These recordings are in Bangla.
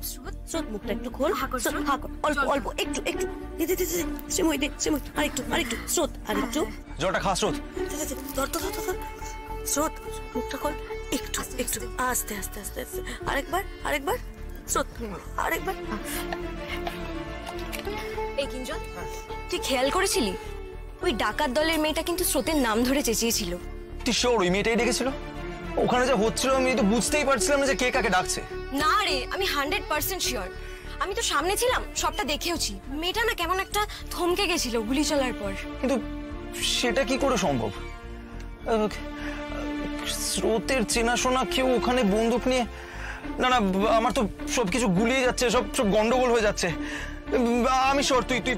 স্রোত স্রোত মুখটা একটু খোল, অল্প অল্প একটু একটু শ্রীময়ী দে, শ্রীময়ী আরেকটু স্রোত আরেকটু জলটা খা স্রোত। ধর স্রোত মুখটা খোল একটু একটু আস্তে আস্তে আস্তে আস্তে আরেকবার স্রোত আরেকবার। এই কিঞ্জন, তুই খেয়াল করেছিলি ওই ডাকাত দলের মেয়েটা কিন্তু স্রোতের নাম ধরে চেঁচিয়েছিল? তুই শিওর ওই মেয়েটাই ডেকেছিল? ওখানে যা হচ্ছিল আমি তো বুঝতেই পারছিলাম না যে কে কাকে ডাকছে। না রে, আমি 100% শিওর। আমি তো সামনে ছিলাম, সবটা দেখেওছি। মেয়েটা না কেমন একটা থমকে গেছিল গুলি চলার পর। কিন্তু সেটা কি করে সম্ভব? স্রোতের চেনাশোনা কেউ ওখানে বন্দুক নিয়ে? না না, আমার তো সবকিছু গুলিয়ে যাচ্ছে, সব গন্ডগোল হয়ে যাচ্ছে। আমি শিওর তুই তুই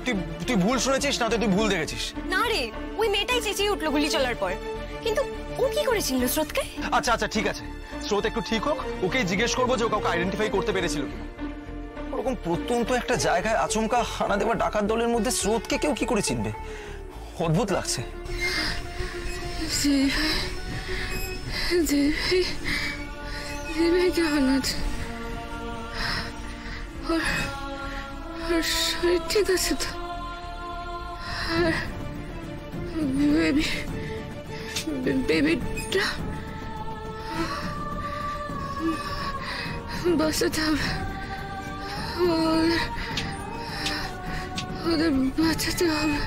তুই ভুল শুনেছিস, না তুই ভুল দেখেছিস। না রে, ওই মেয়েটাই চেঁচিয়ে উঠলো গুলি চলার পর। কিন্তু ও কি করেছিল স্রোতকে? আচ্ছা আচ্ছা ঠিক আছে, স্রোত একটু ঠিক হোক, ওকে জিজ্ঞেস করবো যে ও কাউকে আইডেন্টিফাই করতে পেরেছিল কি। ওরকম প্রত্যন্ত একটা জায়গায় আচমকা হানা দেওয়া ডাকাত দলের মধ্যে স্রোতকে কেউ কি করে চিনবে? অদ্ভুত লাগছে। क्या हालत? और शरीर ठीक আছে তো? বেবিটা বাঁচাতে হবে, ওদের বাঁচাতে হবে।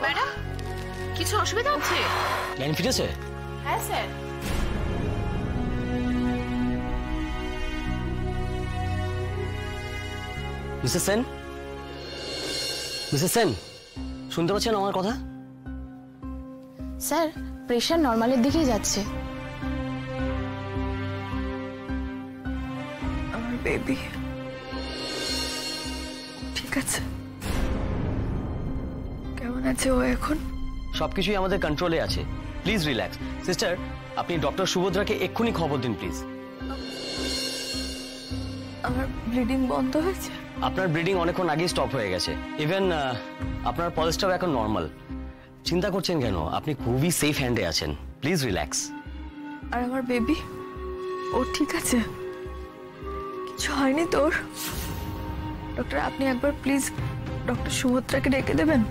ম্যাডাম, কিছু অসুবিধা হচ্ছে? জ্ঞান ফিরেছে? হ্যাঁ sir. Mrs Sen, Mrs Sen, শুনতে পাচ্ছেন আমার কথা? স্যার, প্রেশার নর্মালের দিকেই যাচ্ছে। আমার বেবি ঠিক আছে? কেমন আছে ও এখন? সবকিছুই আমাদের কন্ট্রোলে আছে, প্লিজ রিল্যাক্স। সিস্টার, আপনি ডক্টর সুভদ্রাকে এক্ষুনি খবর দিন প্লিজ। আমার ব্লিডিং বন্ধ হয়েছে? আপনার ব্লিডিং অনেকক্ষণ আগেই স্টপ হয়ে গেছে। ইভেন আপনার পালসটাও এখন নর্মাল। চিন্তা করছেন কেন? আপনি খুবই সেফ হ্যান্ডে আছেন, প্লিজ রিল্যাক্স। আর আমার বেবি ও ঠিক আছে? কিছু হয়নি তোর? ডক্টর, আপনি একবার প্লিজ ডক্টর সুভদ্রাকে ডেকে দেবেন?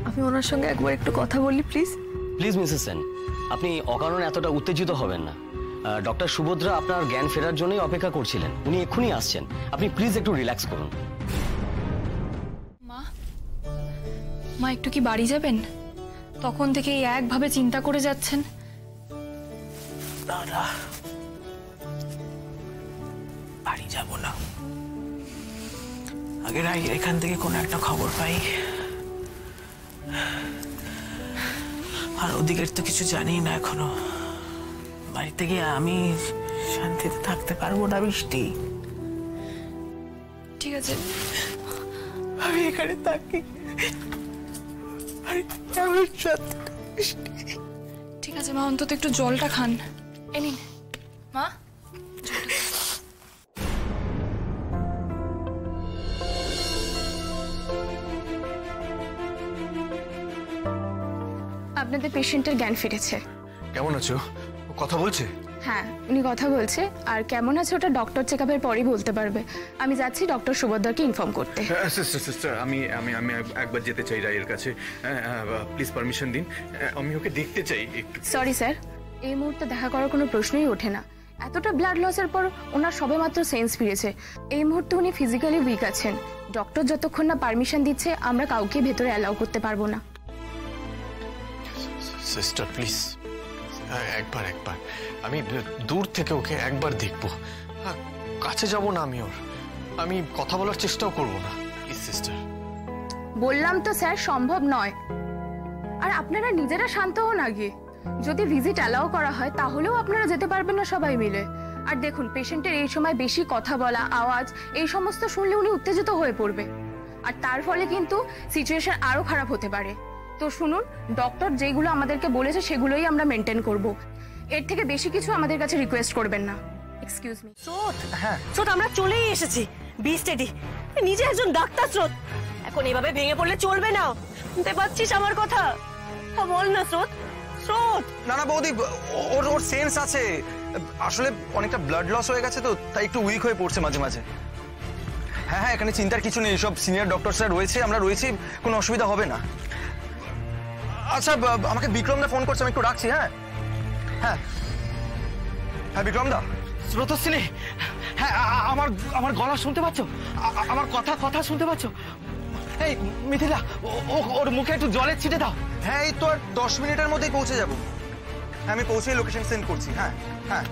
আমি ওনার সঙ্গে একবার একটু কথা বলি প্লিজ। প্লিজ মিসেস সেন, আপনি অকারণে এতটা উত্তেজিত হবেন না। ডক্টর সুভদ্রা আপনার জ্ঞান ফেরার জন্যই অপেক্ষা করছিলেন, উনি এক্ষুনি আসছেন। আপনি প্লিজ একটু রিল্যাক্স করুন। মা একটু কি বাড়ি যাবেন? তখন থেকে একভাবে চিন্তা করে যাচ্ছেন। দাদা, বাড়ি যাব না, আগে এখান থেকে কোনো একটা খবর পাই। আর ওদিকের তো কিছু জানি না এখনো। বাড়িতে গিয়ে আমি শান্তিতে থাকতে পারবো না বৃষ্টি। ঠিক আছে, আমি এখানে থাকি। ঠিক আছে মা, অন্তত একটু জলটা খান। এই নিন মা। আপনাদের পেশেন্টের জ্ঞান ফিরেছে। কেমন আছো? কথা বলছে? হ্যাঁ, উনি কথা বলছে। আর কেমন আছে ওটা ডক্টর চেকআপের পরেই বলতে পারবে। আমি যাচ্ছি ডক্টর সুভদ্রাকে ইনফর্ম করতে। সিস্টার, আমি আমি আমি একবার যেতে চাই রায়ের কাছে, প্লিজ পারমিশন দিন, আমি ওকে দেখতে চাই একটু। সরি স্যার, এই মুহূর্তে দেখা করার কোনো প্রশ্নই ওঠে না। এতটা ব্লাড লসের পর ওনার সবেমাত্র সেন্স ফিরেছে। এই মুহূর্তে উনি ফিজিক্যালি উইক আছেন। ডক্টর যতক্ষণ না পারমিশন দিচ্ছে আমরা কাউকে ভেতরে অ্যালাউ করতে পারবো না। সিস্টার প্লিজ, একবার আমি দূর থেকে ওকে একবার দেখবো। কাছে যাব না আমি ওর, আমি কথা বলার চেষ্টাও করব না। Please sister. বললাম তো স্যার, সম্ভব নয়। আর আপনারা নিজেরা শান্ত হন আগে। যদি ভিজিট অ্যালাউ করা হয় তাহলেও আপনারা যেতে পারবেন না সবাই মিলে। আর দেখুন, পেশেন্টের এই সময় বেশি কথা বলা, আওয়াজ, এই সমস্ত শুনলে উনি উত্তেজিত হয়ে পড়বে, আর তার ফলে কিন্তু সিচুয়েশন আরো খারাপ হতে পারে। তো শুনুন, ডক্টর যেগুলো আমাদেরকে বলেছে সেগুলোই আমরা মেনটেন করব। এর থেকে বেশি কিছু আমাদের কাছে রিকোয়েস্ট করবেন না। Excuse me. স্রোত, আমরা চলেই এসেছি। Be steady. নিজে একজন ডাক্তার স্রোত, এখন এভাবে ভেঙে পড়লে চলবে না। শুনতে পাচ্ছিস আমার কথা? বল না স্রোত। স্রোত। না না বৌদি, ওর সেন্স আছে। আসলে অনেকটা ব্লাড লস হয়ে গেছে তো, তাই একটু উইক হয়ে পড়ছে মাঝে মাঝে। হ্যাঁ হ্যাঁ, এখানে চিন্তার কিছু নেই, সব সিনিয়র ডক্টরসরা রয়েছে, আমরা রয়েছি, কোনো অসুবিধা হবে না। আচ্ছা, আমাকে বিক্রমদা ফোন করছে, আমি একটু রাখছি। হ্যাঁ হ্যাঁ হ্যাঁ, বিক্রমদা। স্রোতস্বিনী, হ্যাঁ, আমার গলা শুনতে পাচ্ছ? আমার কথা শুনতে পাচ্ছ? এই মিথিলা, ওর মুখে একটু জলের ছিটে দাও। হ্যাঁ, এই তো আর 10 মিনিটের মধ্যেই পৌঁছে যাবো। হ্যাঁ, আমি পৌঁছে লোকেশন সেন্ড করছি। হ্যাঁ হ্যাঁ।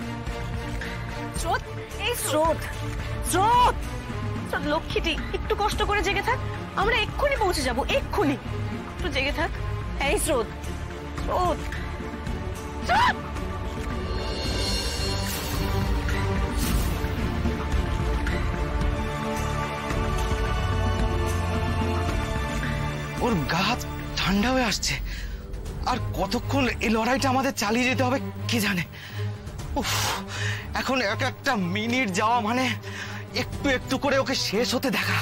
স্রোত, এই স্রোত, স্রোত, স্রোত লক্ষ্মীটি, একটু কষ্ট করে জেগে থাক, আমরা এক্ষুনি পৌঁছে যাব, এক্ষুনি। একটু জেগে থাক। এই স্রোত, স্রোত, স্রোত। ওর গা ঠান্ডা হয়ে আসছে, আর কতক্ষণ এই লড়াইটা আমাদের চালিয়ে যেতে হবে কে জানে। উফ, এখন এক একটা মিনিট যাওয়া মানে একটু একটু করে ওকে শেষ হতে দেখা।